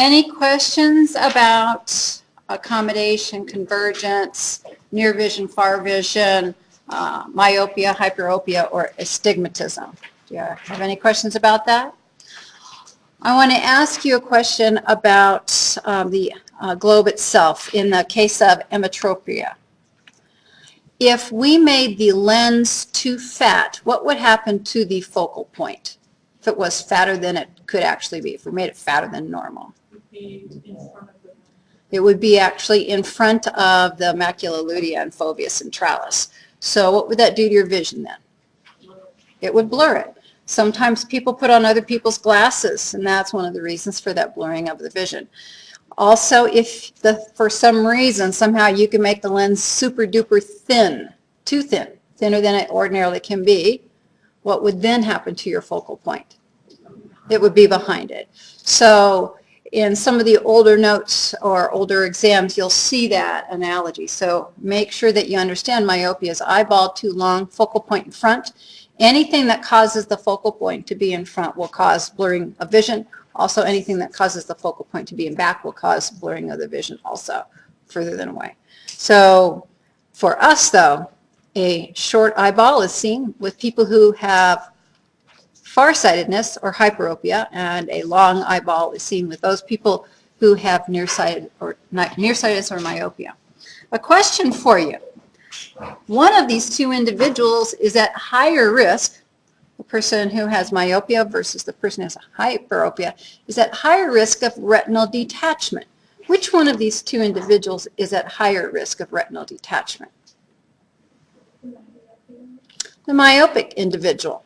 Any questions about accommodation, convergence, near vision, far vision, myopia, hyperopia, or astigmatism? Do you have any questions about that? I want to ask you a question about the globe itself in the case of emmetropia. If we made the lens too fat, what would happen to the focal point if it was fatter than it could actually be, if we made it fatter than normal? It would be actually in front of the macula lutea and fovea centralis. So what would that do to your vision then? It would blur it. Sometimes people put on other people's glasses, and that's one of the reasons for that blurring of the vision. Also, if for some reason, somehow you can make the lens super duper thin, too thin, thinner than it ordinarily can be, what would then happen to your focal point? It would be behind it. So in some of the older notes or older exams, you'll see that analogy. So make sure that you understand myopia is eyeball too long, focal point in front. Anything that causes the focal point to be in front will cause blurring of vision. Also, anything that causes the focal point to be in back will cause blurring of the vision also, further than away. So for us, though, a short eyeball is seen with people who have farsightedness or hyperopia, and a long eyeball is seen with those people who have nearsightedness or myopia. A question for you. One of these two individuals is at higher risk. The person who has myopia versus the person who has hyperopia is at higher risk of retinal detachment. Which one of these two individuals is at higher risk of retinal detachment? The myopic individual,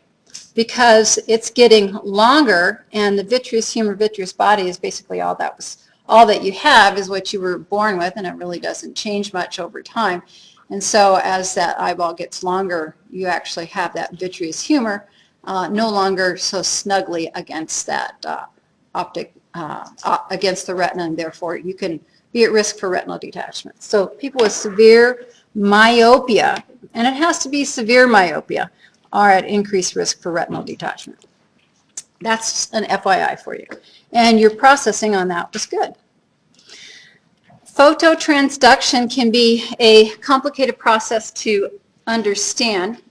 because it's getting longer, and the vitreous humor vitreous body is basically all that you have is what you were born with, and it really doesn't change much over time. And so as that eyeball gets longer, you actually have that vitreous humor no longer so snugly against that against the retina, and therefore you can be at risk for retinal detachment. So people with severe myopia, and it has to be severe myopia, are at increased risk for retinal detachment. That's an FYI for you. And your processing on that was good. Phototransduction can be a complicated process to understand,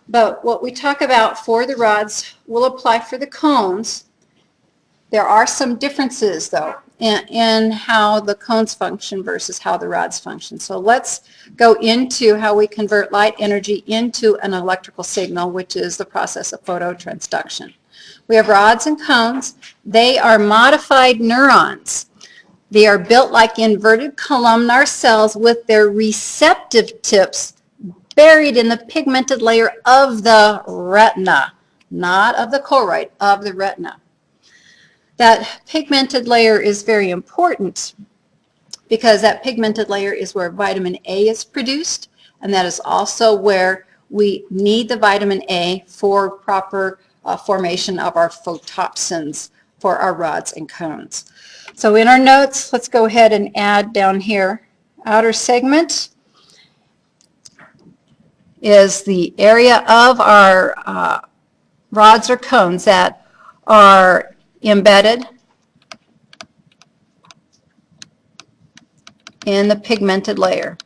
but what we talk about for the rods will apply for the cones. There are some differences, though, in how the cones function versus how the rods function. So let's go into how we convert light energy into an electrical signal, which is the process of phototransduction. We have rods and cones. They are modified neurons. They are built like inverted columnar cells with their receptive tips buried in the pigmented layer of the retina, not of the choroid, of the retina. That pigmented layer is very important because that pigmented layer is where vitamin A is produced, and that is also where we need the vitamin A for proper formation of our photopsins for our rods and cones. So in our notes, let's go ahead and add down here, outer segment is the area of our rods or cones that are embedded in the pigmented layer.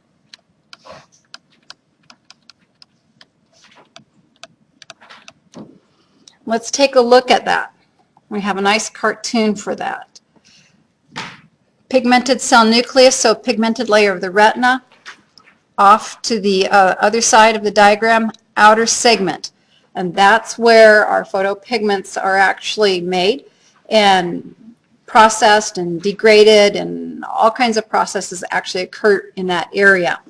Let's take a look at that. We have a nice cartoon for that. Pigmented cell nucleus, so pigmented layer of the retina. Off to the other side of the diagram, outer segment. And that's where our photopigments are actually made and processed and degraded, and all kinds of processes actually occur in that area.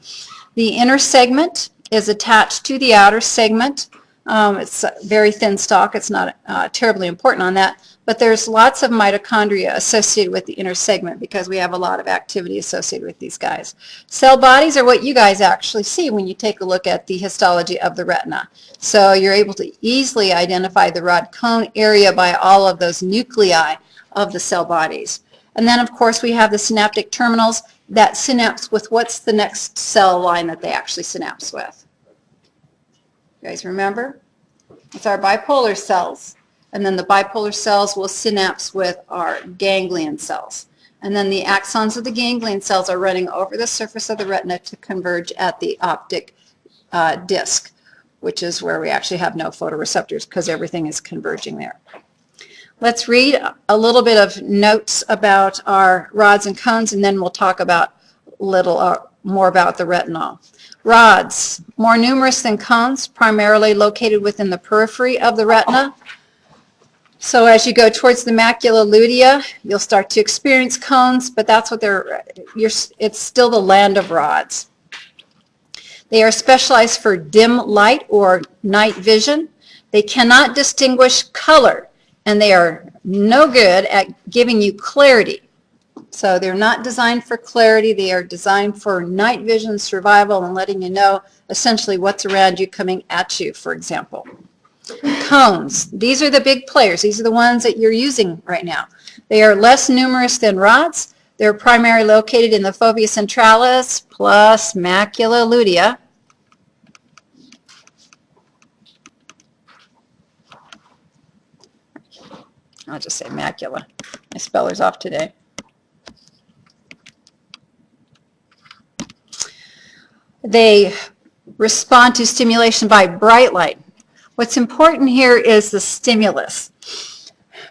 The inner segment is attached to the outer segment. It's a very thin stalk. It's not terribly important on that, but there's lots of mitochondria associated with the inner segment because we have a lot of activity associated with these guys. Cell bodies are what you guys actually see when you take a look at the histology of the retina. So you're able to easily identify the rod cone area by all of those nuclei of the cell bodies. And then, of course, we have the synaptic terminals that synapse with what's the next cell line that they actually synapse with. You guys remember? It's our bipolar cells. And then the bipolar cells will synapse with our ganglion cells. And then the axons of the ganglion cells are running over the surface of the retina to converge at the optic disc, which is where we actually have no photoreceptors because everything is converging there. Let's read a little bit of notes about our rods and cones, and then we'll talk about more about the retinol. Rods, more numerous than cones, primarily located within the periphery of the retina. So as you go towards the macula lutea, you'll start to experience cones, but that's what it's still the land of rods. They are specialized for dim light or night vision. They cannot distinguish color, and they are no good at giving you clarity. So they're not designed for clarity. They are designed for night vision, survival, and letting you know essentially what's around you coming at you, for example. Cones. These are the big players. These are the ones that you're using right now. They are less numerous than rods. They're primarily located in the fovea centralis plus macula lutea. I'll just say macula. My speller's off today. They respond to stimulation by bright light. What's important here is the stimulus.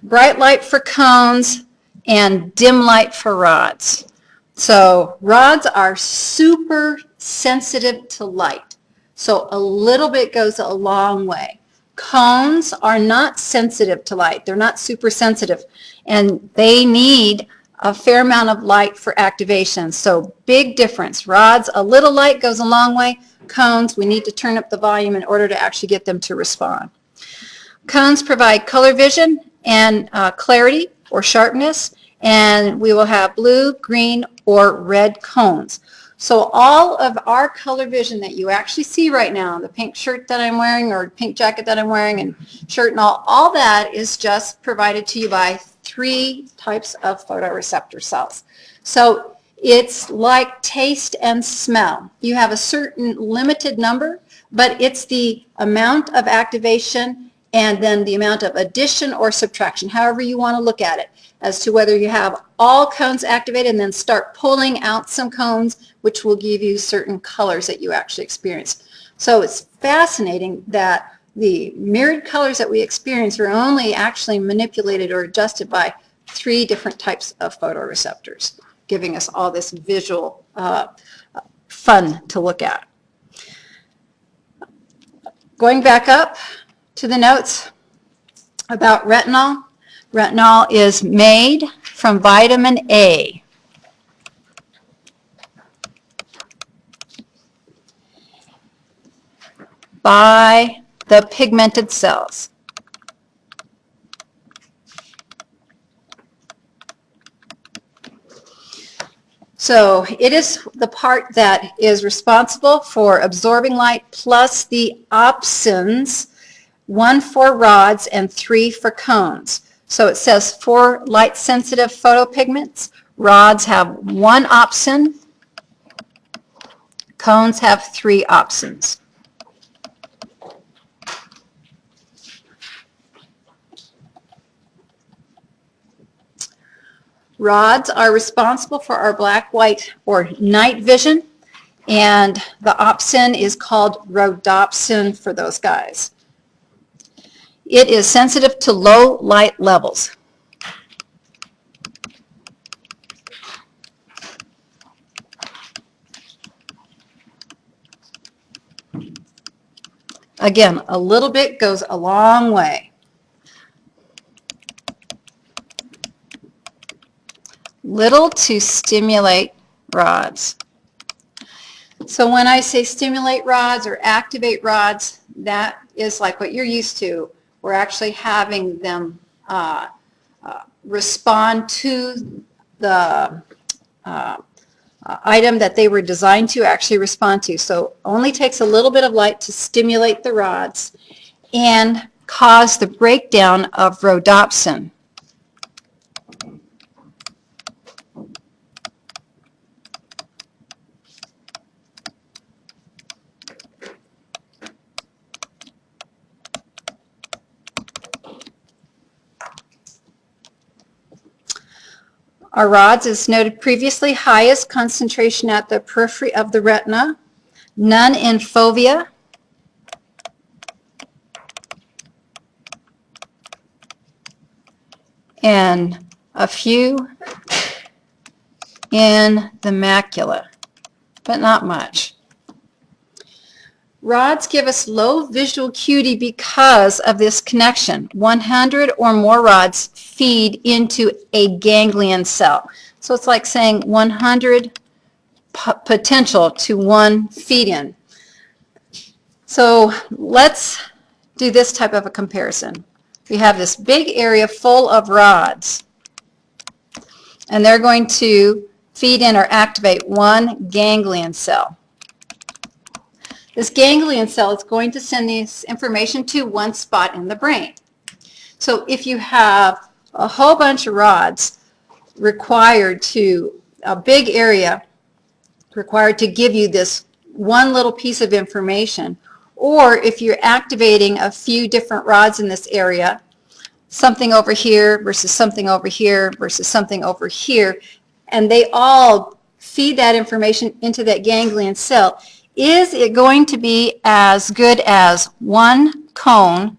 Bright light for cones and dim light for rods. So rods are super sensitive to light. So a little bit goes a long way. Cones are not sensitive to light. They're not super sensitive, and they need a fair amount of light for activation. So big difference. Rods, a little light goes a long way. Cones, we need to turn up the volume in order to actually get them to respond. Cones provide color vision and clarity or sharpness, and we will have blue, green, or red cones. So all of our color vision that you actually see right now, the pink shirt that I'm wearing or pink jacket that I'm wearing and shirt and all that is just provided to you by 3 types of photoreceptor cells. So it's like taste and smell. You have a certain limited number, but it's the amount of activation and then the amount of addition or subtraction, however you want to look at it, as to whether you have all cones activated and then start pulling out some cones, which will give you certain colors that you actually experience. So it's fascinating that the mirrored colors that we experience are only actually manipulated or adjusted by 3 different types of photoreceptors, giving us all this visual fun to look at. Going back up to the notes about retinol. Retinol is made from vitamin A. By the pigmented cells. So it is the part that is responsible for absorbing light plus the opsins, 1 for rods and 3 for cones. So it says 4 light-sensitive photopigments. Rods have 1 opsin. Cones have 3 opsins. Rods are responsible for our black, white, or night vision, and the opsin is called rhodopsin for those guys. It is sensitive to low light levels. Again, a little bit goes a long way. Little to stimulate rods. So when I say stimulate rods or activate rods, that is like what you're used to. We're actually having them respond to the item that they were designed to actually respond to. So only takes a little bit of light to stimulate the rods and cause the breakdown of rhodopsin. Our rods, as noted previously, highest concentration at the periphery of the retina, none in fovea, and a few in the macula, but not much. Rods give us low visual acuity because of this connection. 100 or more rods feed into a ganglion cell. So it's like saying 100 potential to 1 feed-in. So let's do this type of a comparison. We have this big area full of rods, and they're going to feed in or activate 1 ganglion cell. This ganglion cell is going to send this information to 1 spot in the brain. So if you have a whole bunch of rods required to, a big area required to give you this 1 little piece of information, or if you're activating a few different rods in this area, something over here versus something over here versus something over here, and they all feed that information into that ganglion cell, is it going to be as good as 1 cone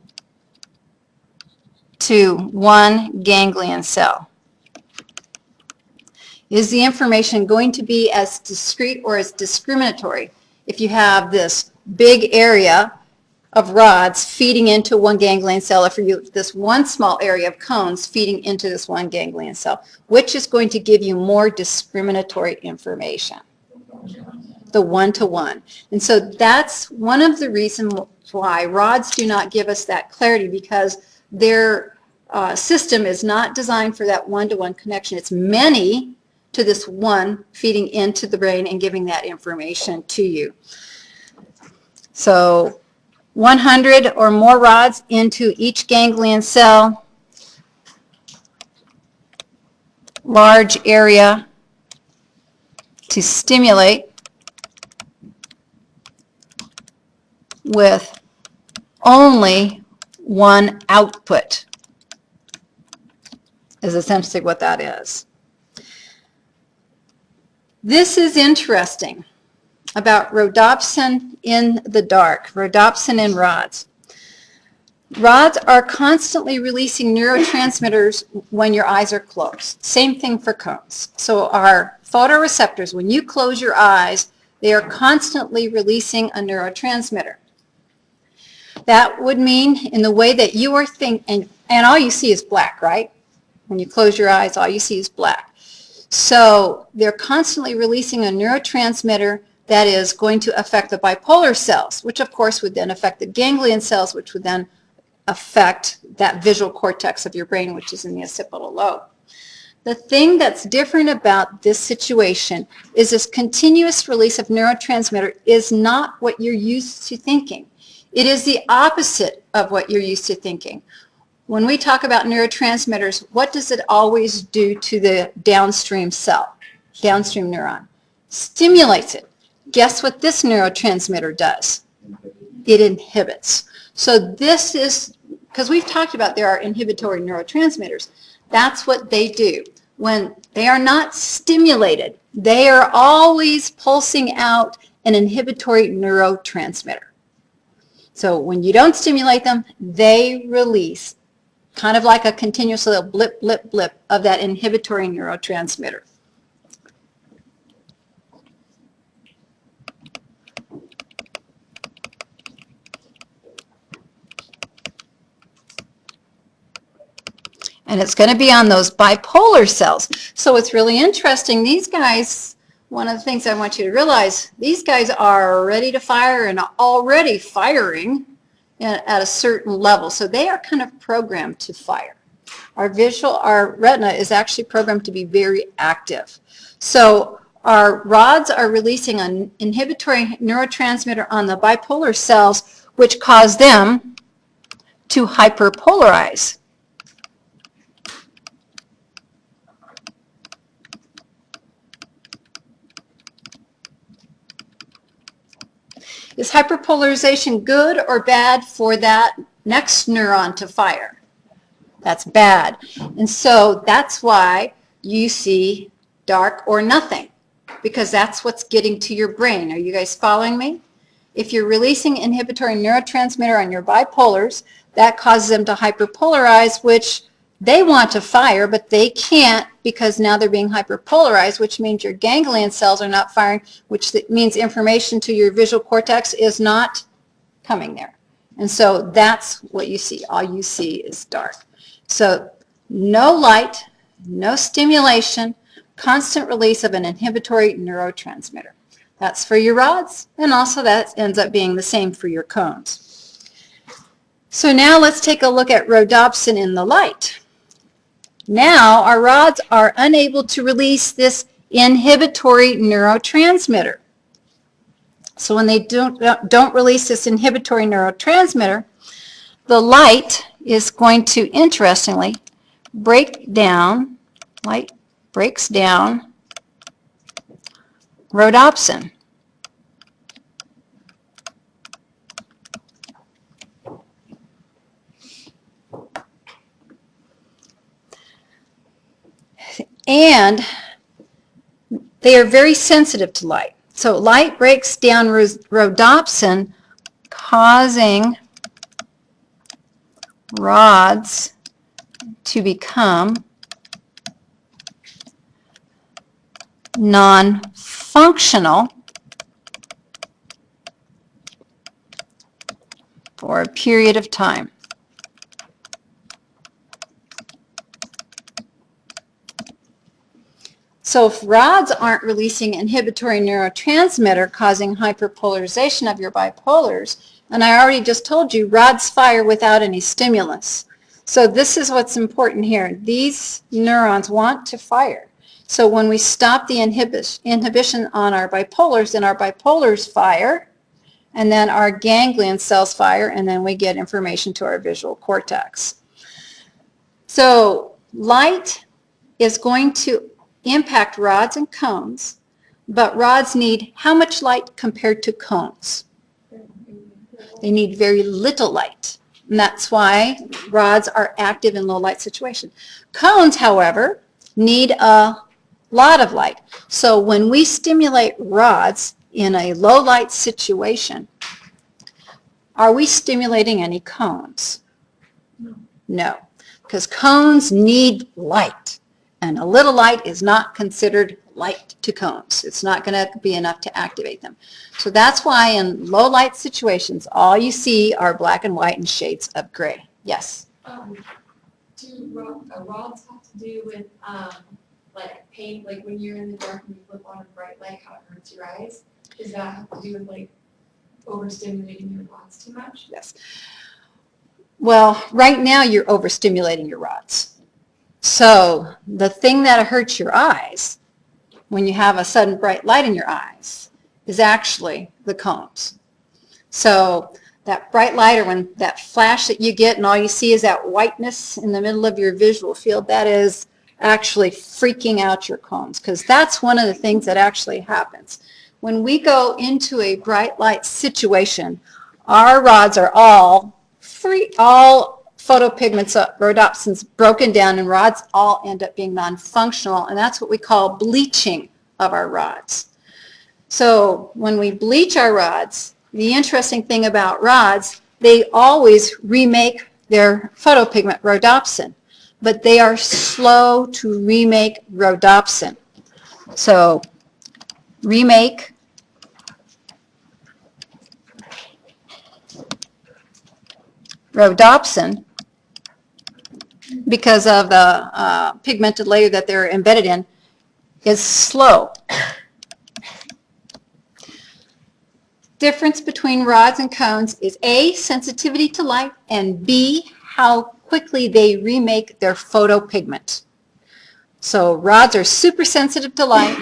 to 1 ganglion cell? Is the information going to be as discrete or as discriminatory if you have this big area of rods feeding into 1 ganglion cell, or for you this 1 small area of cones feeding into this 1 ganglion cell? Which is going to give you more discriminatory information? The 1-to-1. And so that's one of the reasons why rods do not give us that clarity, because their system is not designed for that 1-to-1 connection. It's many to this 1 feeding into the brain and giving that information to you. So 100 or more rods into each ganglion cell, large area to stimulate with only 1 output is essentially what that is. This is interesting about rhodopsin in the dark, rhodopsin in rods. Rods are constantly releasing neurotransmitters when your eyes are closed. Same thing for cones. So our photoreceptors, when you close your eyes, they are constantly releasing a neurotransmitter. That would mean in the way that you are thinking, and all you see is black, right? When you close your eyes, all you see is black. So they're constantly releasing a neurotransmitter that is going to affect the bipolar cells, which of course would then affect the ganglion cells, which would then affect that visual cortex of your brain, which is in the occipital lobe. The thing that's different about this situation is this continuous release of neurotransmitter is not what you're used to thinking. It is the opposite of what you're used to thinking. When we talk about neurotransmitters, what does it always do to the downstream cell, downstream neuron? Stimulates it. Guess what this neurotransmitter does? It inhibits. So this is, because we've talked about there are inhibitory neurotransmitters. That's what they do. When they are not stimulated, they are always pulsing out an inhibitory neurotransmitter. So when you don't stimulate them, they release kind of like a continuous little blip, blip, blip of that inhibitory neurotransmitter. And it's going to be on those bipolar cells. So it's really interesting. These guys, one of the things I want you to realize, these guys are ready to fire and already firing at a certain level. So they are kind of programmed to fire. Our retina is actually programmed to be very active. So our rods are releasing an inhibitory neurotransmitter on the bipolar cells, which cause them to hyperpolarize. Is hyperpolarization good or bad for that next neuron to fire? That's bad. And so that's why you see dark or nothing, because that's what's getting to your brain. Are you guys following me? If you're releasing inhibitory neurotransmitter on your bipolars, that causes them to hyperpolarize, which they want to fire, but they can't because now they're being hyperpolarized, which means your ganglion cells are not firing, which means information to your visual cortex is not coming there. And so that's what you see. All you see is dark. So no light, no stimulation, constant release of an inhibitory neurotransmitter. That's for your rods, and also that ends up being the same for your cones. So now let's take a look at rhodopsin in the light. Now our rods are unable to release this inhibitory neurotransmitter. So when they don't release this inhibitory neurotransmitter, the light is going to, interestingly, break down, light breaks down rhodopsin. And they are very sensitive to light. So light breaks down rhodopsin, causing rods to become non-functional for a period of time. So if rods aren't releasing inhibitory neurotransmitter causing hyperpolarization of your bipolars, and I already just told you, rods fire without any stimulus. So this is what's important here. These neurons want to fire. So when we stop the inhibition on our bipolars, then our bipolars fire, and then our ganglion cells fire, and then we get information to our visual cortex. So light is going to impact rods and cones, but rods need how much light compared to cones? They need very little light, and that's why rods are active in low light situation. Cones, however, need a lot of light. So when we stimulate rods in a low light situation, are we stimulating any cones? No, because cones need light. And a little light is not considered light to cones. It's not going to be enough to activate them. So that's why in low light situations, all you see are black and white and shades of gray. Yes? Do rods have to do with like pain, like when you're in the dark and you flip on a bright light, how it hurts your eyes? Does that have to do with like overstimulating your rods too much? Yes. Well, right now you're overstimulating your rods. So the thing that hurts your eyes when you have a sudden bright light in your eyes is actually the cones. So that bright light, or when that flash that you get and all you see is that whiteness in the middle of your visual field, that is actually freaking out your cones, because that's one of the things that actually happens. When we go into a bright light situation, our rods are all photopigments, rhodopsin's broken down, and rods all end up being non-functional, and that's what we call bleaching of our rods. So when we bleach our rods, the interesting thing about rods, they always remake their photopigment rhodopsin, but they are slow to remake rhodopsin. So remake rhodopsin, because of the pigmented layer that they're embedded in, is slow. Difference between rods and cones is A, sensitivity to light, and B, how quickly they remake their photopigment. So rods are super sensitive to light,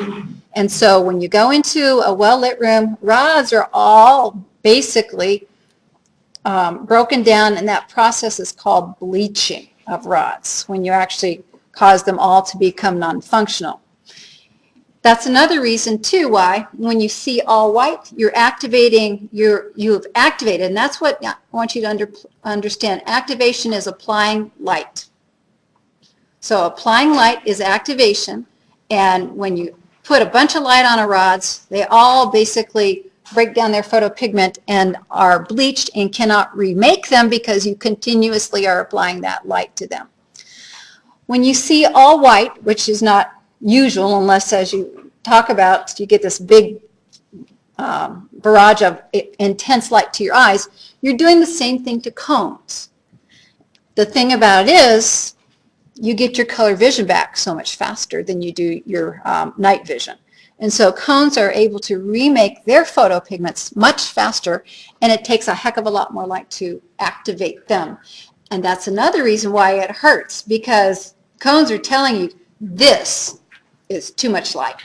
and so when you go into a well-lit room, rods are all basically broken down, and that process is called bleaching of rods, when you actually cause them all to become non-functional. That's another reason too why when you see all white, you've activated, and that's what I want you to understand. Activation is applying light. So applying light is activation, and when you put a bunch of light on a rods, they all basically break down their photopigment and are bleached and cannot remake them because you continuously are applying that light to them. When you see all white, which is not usual unless, as you talk about, you get this big barrage of intense light to your eyes, you're doing the same thing to cones. The thing about it is you get your color vision back so much faster than you do your night vision. And so cones are able to remake their photopigments much faster, and it takes a heck of a lot more light to activate them. And that's another reason why it hurts, because cones are telling you this is too much light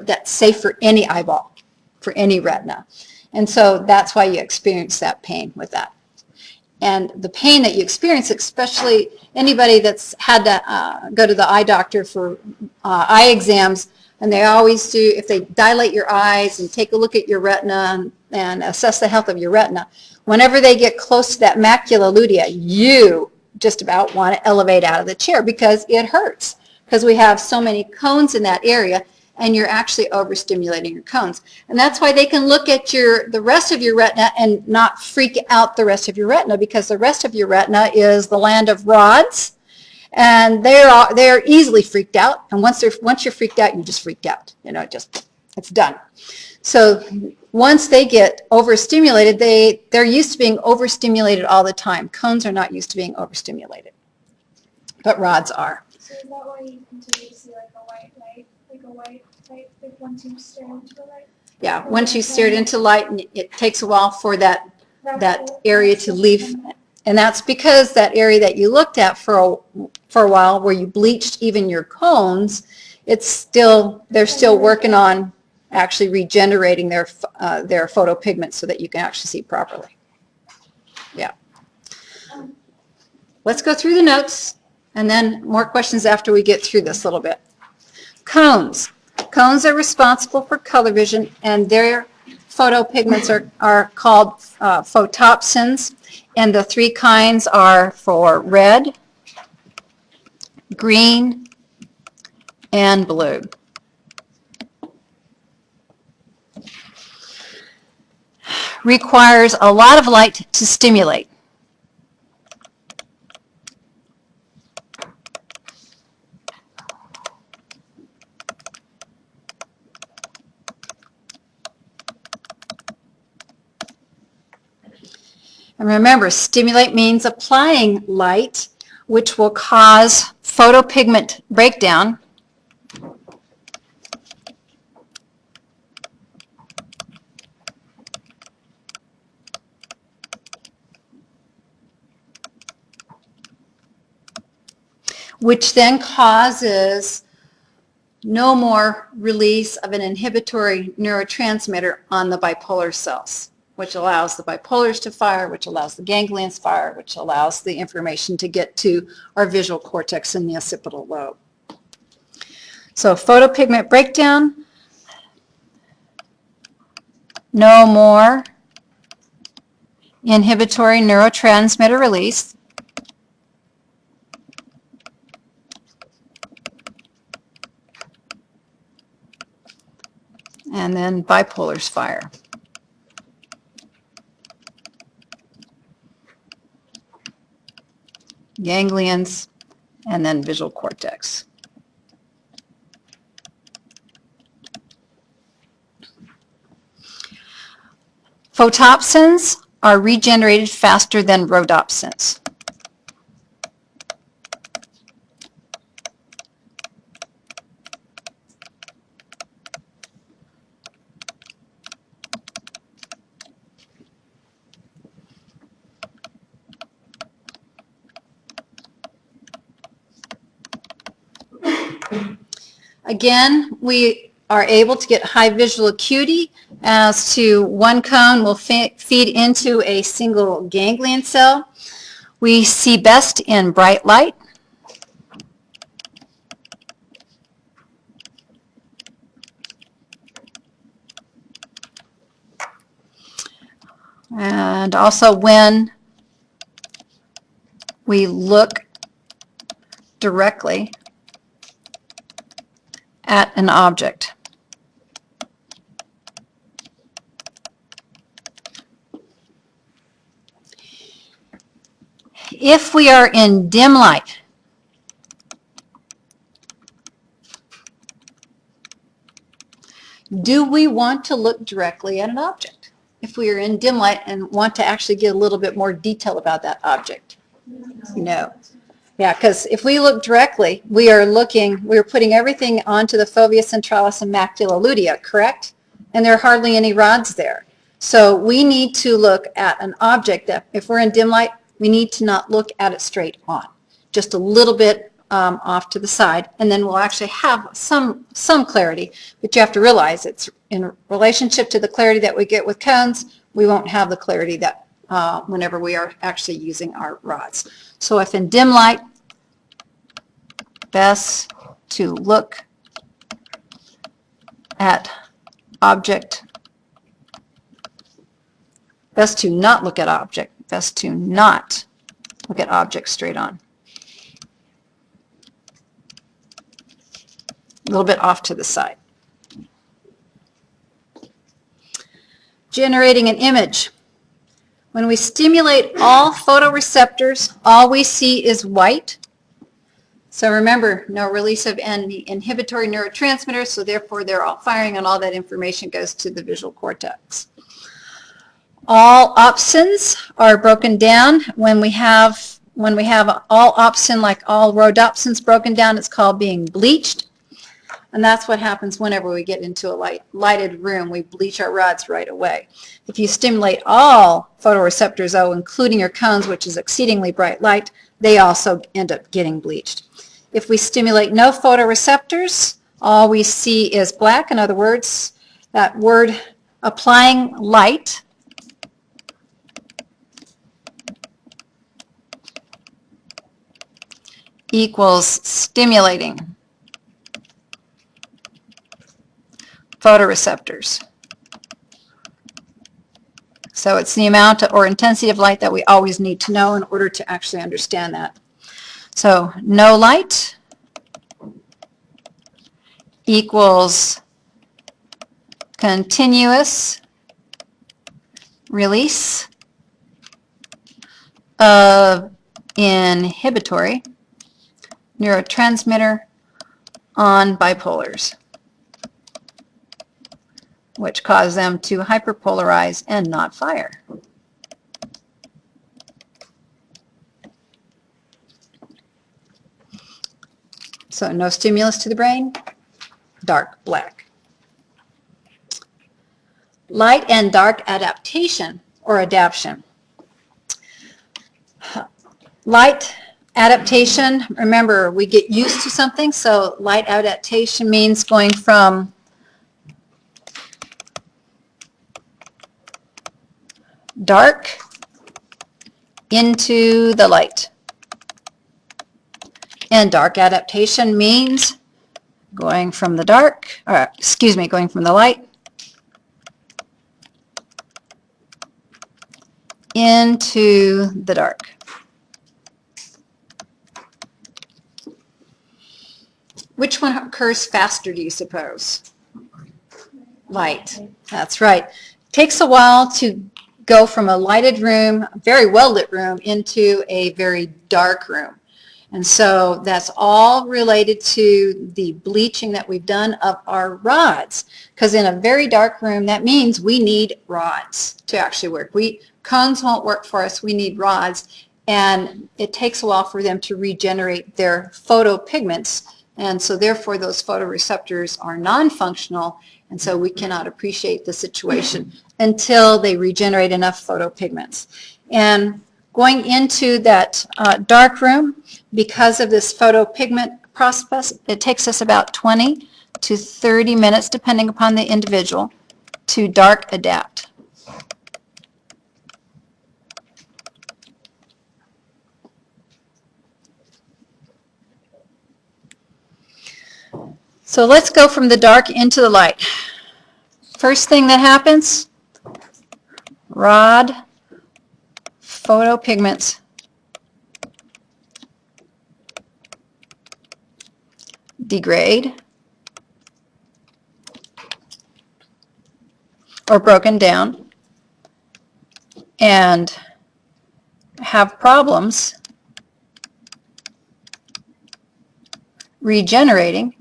that's safe for any eyeball, for any retina. And so that's why you experience that pain with that. And the pain that you experience, especially anybody that's had to go to the eye doctor for eye exams, and they always do, if they dilate your eyes and take a look at your retina and assess the health of your retina, whenever they get close to that macula lutea, you just about want to elevate out of the chair because it hurts, because we have so many cones in that area, and you're actually overstimulating your cones. And that's why they can look at the rest of your retina and not freak out the rest of your retina, because the rest of your retina is the land of rods, and they're easily freaked out. And once you're freaked out, you just freaked out. You know, it's done. So once they get overstimulated, they're used to being overstimulated all the time. Cones are not used to being overstimulated, but rods are. So is that why you continue to see like a white light, like once you stare into the light? Yeah, once you stared into light, it takes a while for that area to leave. And that's because that area that you looked at for a while, where you bleached even your cones, they're still working on actually regenerating their photopigments so that you can actually see properly. Yeah. Let's go through the notes, and then more questions after we get through this little bit. Cones. Cones are responsible for color vision, and their photopigments are called photopsins, and the three kinds are for red, green, and blue. Requires a lot of light to stimulate. And remember, stimulate means applying light, which will cause photopigment breakdown. Which then causes no more release of an inhibitory neurotransmitter on the bipolar cells, which allows the bipolars to fire, which allows the ganglions to fire, which allows the information to get to our visual cortex and the occipital lobe. So photopigment breakdown, no more inhibitory neurotransmitter release. And then bipolars fire. Ganglions, and then visual cortex. Photopsins are regenerated faster than rhodopsins. Again, we are able to get high visual acuity as to one cone will feed into a single ganglion cell. We see best in bright light. And also when we look directly at an object. If we are in dim light, do we want to look directly at an object? If we are in dim light and want to actually get a little bit more detail about that object? No. Yeah, because if we look directly, we're putting everything onto the fovea centralis and macula lutea, correct? And there are hardly any rods there. So we need to look at an object that, if we're in dim light, we need to not look at it straight on, just a little bit off to the side, and then we'll actually have some clarity, but you have to realize it's in relationship to the clarity that we get with cones, we won't have the clarity that whenever we are actually using our rods. So if in dim light, best to look at object, best to not look at object, best to not look at object straight on. A little bit off to the side. Generating an image. When we stimulate all photoreceptors, all we see is white. So remember, no release of any inhibitory neurotransmitters, so therefore they're all firing and all that information goes to the visual cortex. All opsins are broken down. When we have all opsin, like all rhodopsins broken down, it's called being bleached. And that's what happens whenever we get into a lighted room. We bleach our rods right away. If you stimulate all photoreceptors, though, including your cones, which is exceedingly bright light, they also end up getting bleached. If we stimulate no photoreceptors, all we see is black. In other words, that word applying light equals stimulating photoreceptors. So it's the amount or intensity of light that we always need to know in order to actually understand that. So no light equals continuous release of inhibitory neurotransmitter on bipolars, which cause them to hyperpolarize and not fire. So no stimulus to the brain, dark black. Light and dark adaptation or adaption. Light adaptation, remember, we get used to something, so light adaptation means going from dark into the light. And dark adaptation means going from the going from the light into the dark. Which one occurs faster, do you suppose? Light. That's right. Takes a while to go from a lighted room, a very well lit room, into a very dark room. And so that's all related to the bleaching that we've done of our rods. Because in a very dark room, that means we need rods to actually work. Cones won't work for us. We need rods. And it takes a while for them to regenerate their photopigments. And so therefore those photoreceptors are non-functional. And so we cannot appreciate the situation until they regenerate enough photopigments. And going into that dark room, because of this photopigment process, it takes us about 20 to 30 minutes, depending upon the individual, to dark adapt. So let's go from the dark into the light. First thing that happens, rod photopigments degrade or broken down and have problems regenerating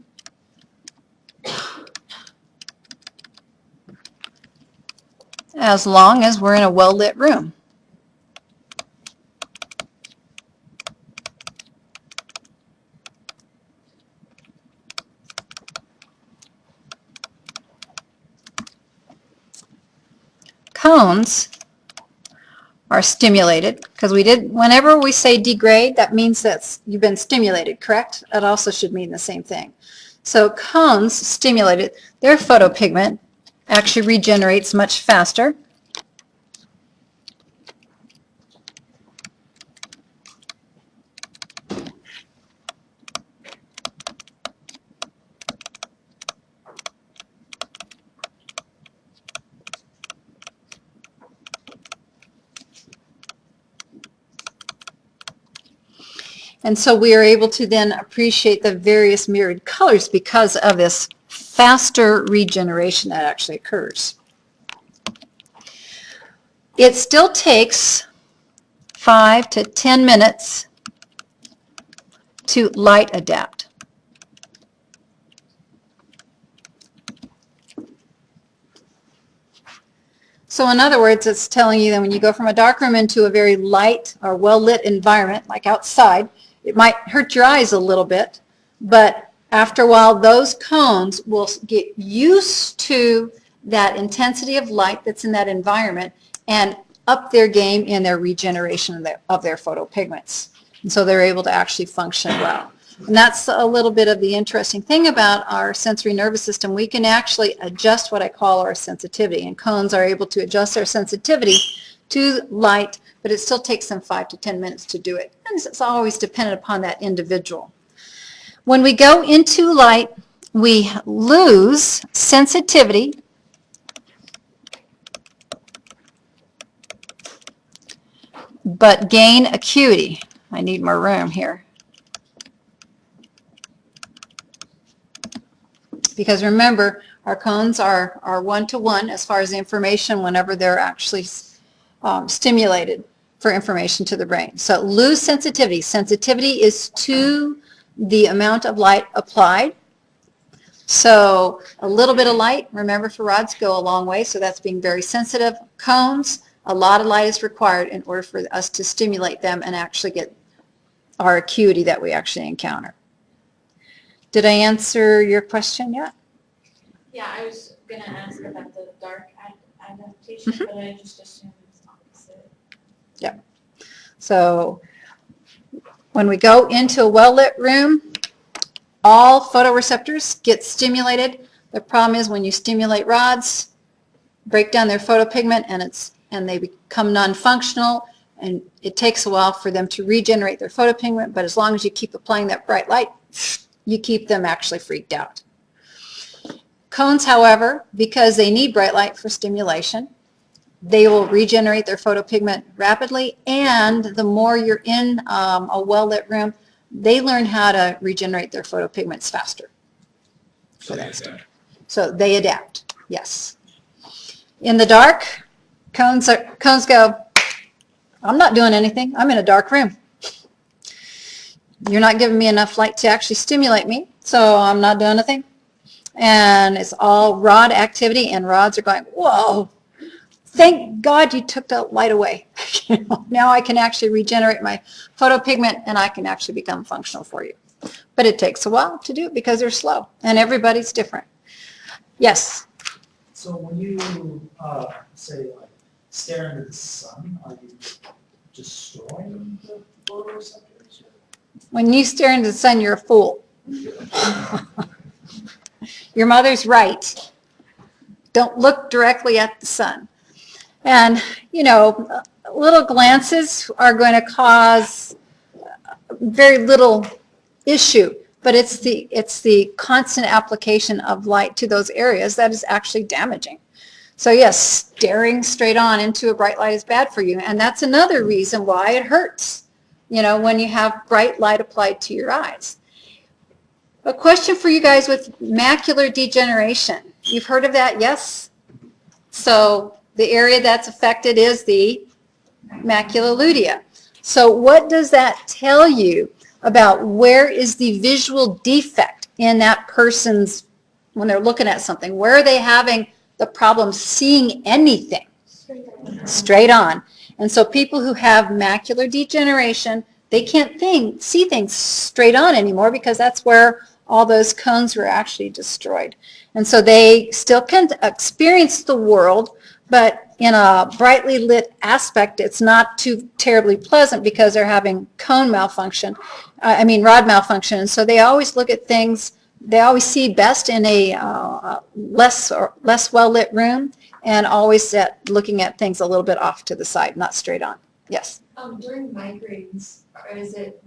as long as we're in a well-lit room. Cones are stimulated because whenever we say degrade, that means that you've been stimulated, correct? That also should mean the same thing. So cones stimulated, their photopigment actually regenerates much faster. And so we are able to then appreciate the various mirrored colors because of this faster regeneration that actually occurs. It still takes 5 to 10 minutes to light adapt. So in other words, it's telling you that when you go from a dark room into a very light or well-lit environment, like outside, it might hurt your eyes a little bit, but after a while, those cones will get used to that intensity of light that's in that environment and up their game in their regeneration of their photopigments. And so they're able to actually function well. And that's a little bit of the interesting thing about our sensory nervous system. We can actually adjust what I call our sensitivity, and cones are able to adjust their sensitivity to light, but it still takes them 5 to 10 minutes to do it. And it's always dependent upon that individual. When we go into light, we lose sensitivity but gain acuity. I need more room here. Because remember, our cones are one-to-one as far as the information whenever they're actually stimulated for information to the brain. So lose sensitivity. Sensitivity is to the amount of light applied. So a little bit of light, remember for rods, go a long way, so that's being very sensitive. Cones, a lot of light is required in order for us to stimulate them and actually get our acuity that we actually encounter. Did I answer your question yet? Yeah, I was gonna ask about the dark adaptation, but I just assumed it's opposite. Yep. So when we go into a well-lit room, all photoreceptors get stimulated. The problem is when you stimulate rods, break down their photopigment, and they become non-functional, and it takes a while for them to regenerate their photopigment, but as long as you keep applying that bright light, you keep them actually freaked out. Cones, however, because they need bright light for stimulation, they will regenerate their photopigment rapidly, and the more you're in a well-lit room, they learn how to regenerate their photopigments faster. So they adapt, yes. In the dark, cones go, I'm not doing anything. I'm in a dark room. You're not giving me enough light to actually stimulate me, so I'm not doing anything. And it's all rod activity, and rods are going, whoa, thank God you took the light away. Now I can actually regenerate my photopigment, and I can actually become functional for you. But it takes a while to do it because they're slow, and everybody's different. Yes? So when you say like stare into the sun, are you destroying the photoreceptors? When you stare into the sun, you're a fool. Your mother's right. Don't look directly at the sun. And, you know, little glances are going to cause very little issue, but it's the constant application of light to those areas that is actually damaging. So yes, staring straight on into a bright light is bad for you, and that's another reason why it hurts, you know, when you have bright light applied to your eyes. A question for you guys with macular degeneration. You've heard of that, yes? So the area that's affected is the macula lutea. So what does that tell you about where is the visual defect in that person's, when they're looking at something? Where are they having the problem seeing anything? Straight on. And so people who have macular degeneration, they can't see things straight on anymore because that's where all those cones were actually destroyed. And so they still can experience the world, but in a brightly lit aspect, it's not too terribly pleasant because they're having rod malfunction. And so they always look at things, they always see best in a less well-lit room, and always looking at things a little bit off to the side, not straight on. Yes? During migraines,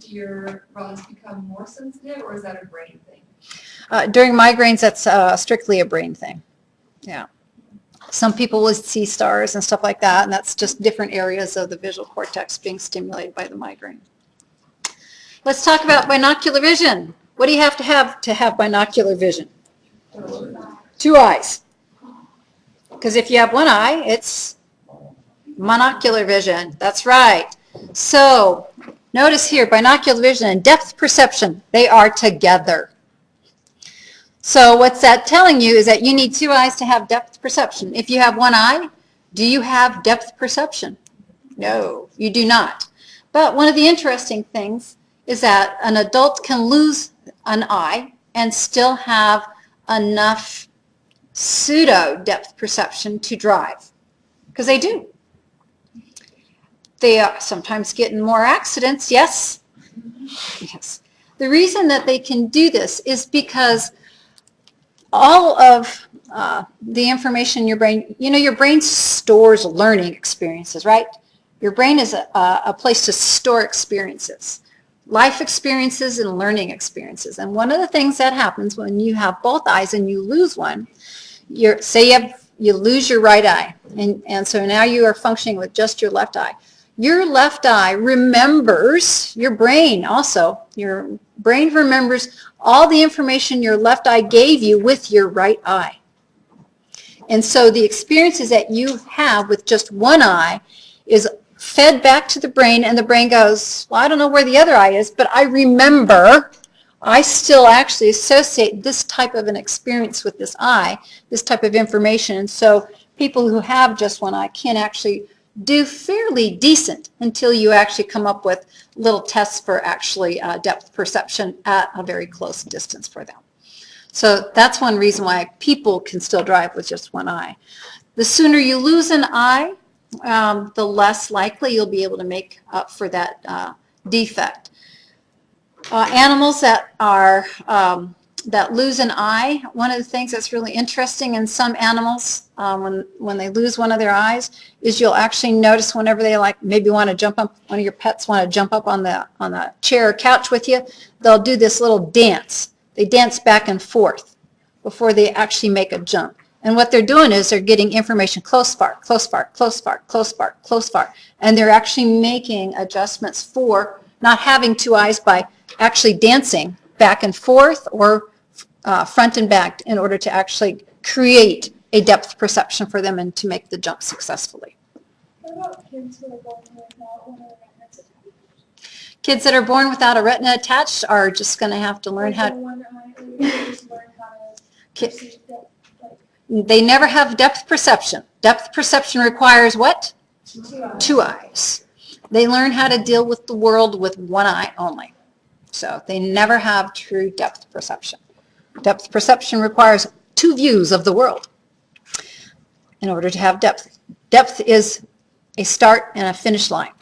do your rods become more sensitive, or is that a brain thing? During migraines, that's strictly a brain thing. Yeah. Some people will see stars and stuff like that, and that's just different areas of the visual cortex being stimulated by the migraine. Let's talk about binocular vision. What do you have to have binocular vision? 2 eyes. Because if you have 1 eye, it's monocular vision. That's right. So notice here, binocular vision and depth perception, they are together. So what's that telling you is that you need 2 eyes to have depth perception. If you have 1 eye, do you have depth perception? No, you do not. But one of the interesting things is that an adult can lose an eye and still have enough pseudo depth perception to drive, because they do. They sometimes get in more accidents, yes? Yes. The reason that they can do this is because all of the information in your brain, your brain stores learning experiences, right? Your brain is a place to store experiences, life experiences and learning experiences. And one of the things that happens when you have both eyes and you lose one, you lose your right eye, and so now you are functioning with just your left eye. Your left eye remembers, your brain remembers all the information your left eye gave you with your right eye. And so the experiences that you have with just 1 eye is fed back to the brain, and the brain goes, well, I don't know where the other eye is, but I remember, I still actually associate this type of an experience with this eye, this type of information. And so people who have just 1 eye can actually do fairly decent until you actually come up with little tests for actually depth perception at a very close distance for them. So that's one reason why people can still drive with just 1 eye. The sooner you lose an eye, the less likely you'll be able to make up for that defect. Animals that are that lose an eye, one of the things that's really interesting in some animals when they lose one of their eyes is you'll actually notice whenever they maybe want to jump up, one of your pets want to jump up on the chair or couch with you, they'll do this little dance. They dance back and forth before they actually make a jump. And what they're doing is they're getting information close far, close far, close far, close far, close far. And they're actually making adjustments for not having 2 eyes by actually dancing back and forth or front and back in order to actually create a depth perception for them and to make the jump successfully. What about kids who are born without one of the retinas attached? Kids that are born without a retina attached are just going to have to learn how. One eye, or they just learn how to perceive that, They never have depth perception. Depth perception requires what? 2 eyes. 2 eyes. They learn how to deal with the world with 1 eye only. So they never have true depth perception. Depth perception requires 2 views of the world in order to have depth. Depth is a start and a finish line.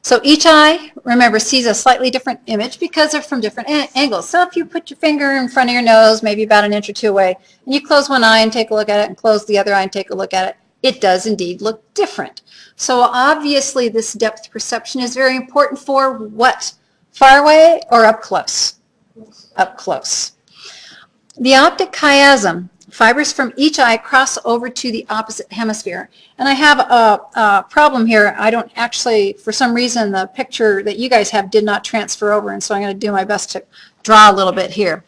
So each eye, remember, sees a slightly different image because they're from different angles. So if you put your finger in front of your nose, maybe about 1 inch or 2 away, and you close 1 eye and take a look at it and close the other eye and take a look at it, it does indeed look different. So obviously this depth perception is very important for what? Far away or up close? Up close. The optic chiasm, fibers from each eye cross over to the opposite hemisphere. And I have a problem here. I don't actually, for some reason, the picture that you guys have did not transfer over, and so I'm going to do my best to draw a little bit here.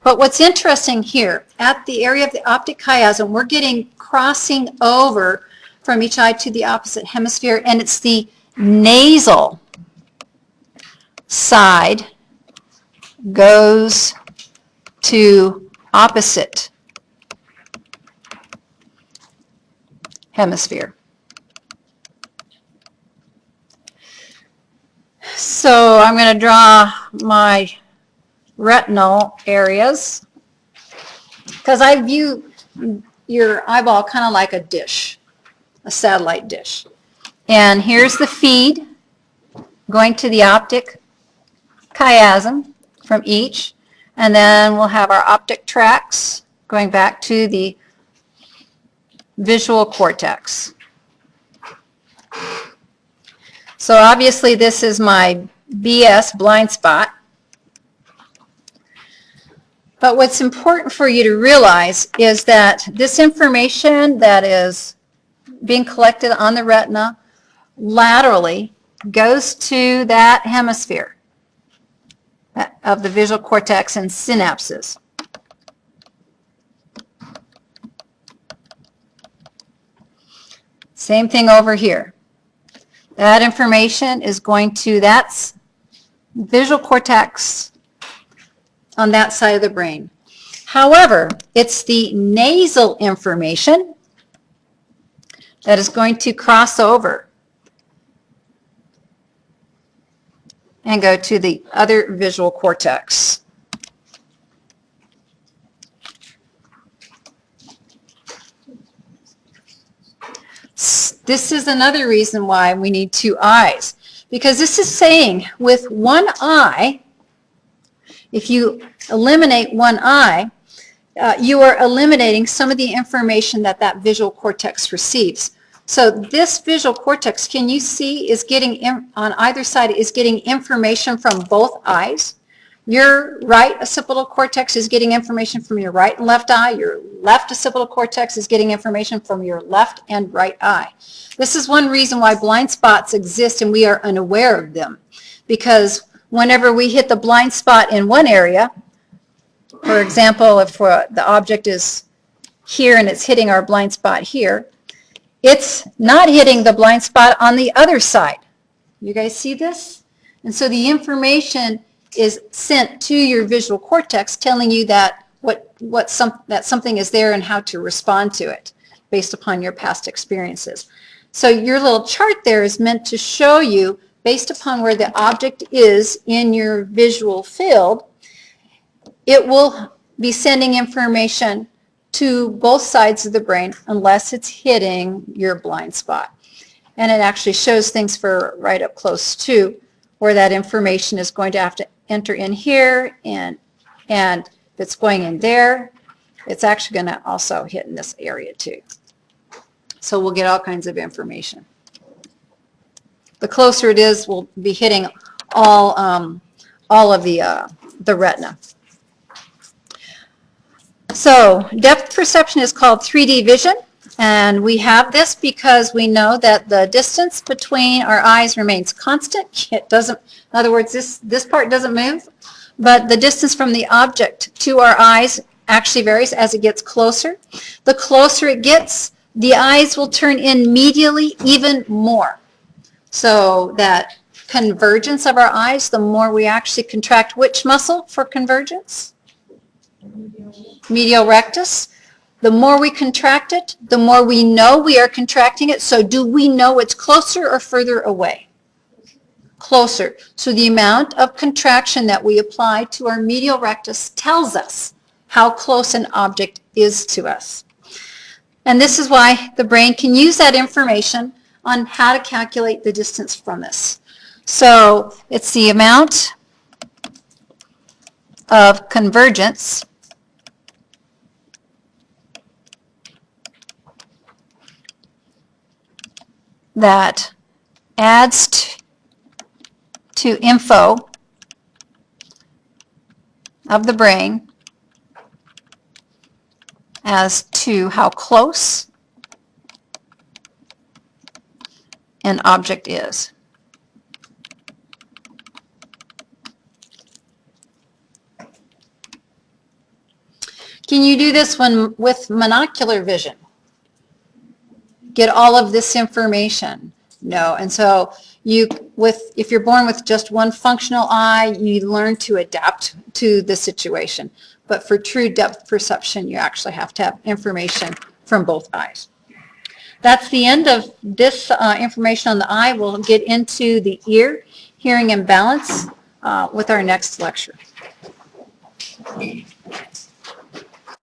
But what's interesting here, at the area of the optic chiasm, we're getting crossing over from each eye to the opposite hemisphere, and it's the nasal side goes to opposite hemisphere. So I'm going to draw my retinal areas because I view your eyeball kind of like a dish, a satellite dish. And here's the feed going to the optic chiasm from each, and then we'll have our optic tracts going back to the visual cortex. So obviously this is my BS, blind spot. But what's important for you to realize is that this information that is being collected on the retina laterally goes to that hemisphere of the visual cortex and synapses. Same thing over here. That information is going to that visual cortex on that side of the brain. However, it's the nasal information that is going to cross over and go to the other visual cortex. This is another reason why we need two eyes, because this is saying with one eye, if you eliminate one eye, you are eliminating some of the information that that visual cortex receives. So this visual cortex, can you see, is getting on either side, is getting information from both eyes. Your right occipital cortex is getting information from your right and left eye. Your left occipital cortex is getting information from your left and right eye. This is one reason why blind spots exist and we are unaware of them. Because whenever we hit the blind spot in one area, for example, if the object is here and it's hitting our blind spot here, it's not hitting the blind spot on the other side. You guys see this? And so the information is sent to your visual cortex telling you that that something is there and how to respond to it based upon your past experiences. So your little chart there is meant to show you, based upon where the object is in your visual field, it will be sending information to both sides of the brain unless it's hitting your blind spot. And it actually shows things for right up close too, where that information is going to have to enter in here, and if it's going in there, it's actually going to also hit in this area too. So we'll get all kinds of information. The closer it is, we'll be hitting all of the retina. So depth perception is called 3D vision, and we have this because we know that the distance between our eyes remains constant. It doesn't, in other words, this part doesn't move, but the distance from the object to our eyes actually varies as it gets closer. The closer it gets, the eyes will turn in medially even more. So that convergence of our eyes, the more we actually contract which muscle for convergence? Medial rectus. The more we contract it, the more we know we are contracting it. So do we know it's closer or further away? Closer. So the amount of contraction that we apply to our medial rectus tells us how close an object is to us. And this is why the brain can use that information on how to calculate the distance from this. So it's the amount of convergence that adds to info of the brain as to how close an object is. Can you do this when with monocular vision? Get all of this information? No. And so if you're born with just one functional eye, you learn to adapt to the situation. But for true depth perception, you actually have to have information from both eyes. That's the end of this information on the eye. We'll get into the ear, hearing, and balance with our next lecture.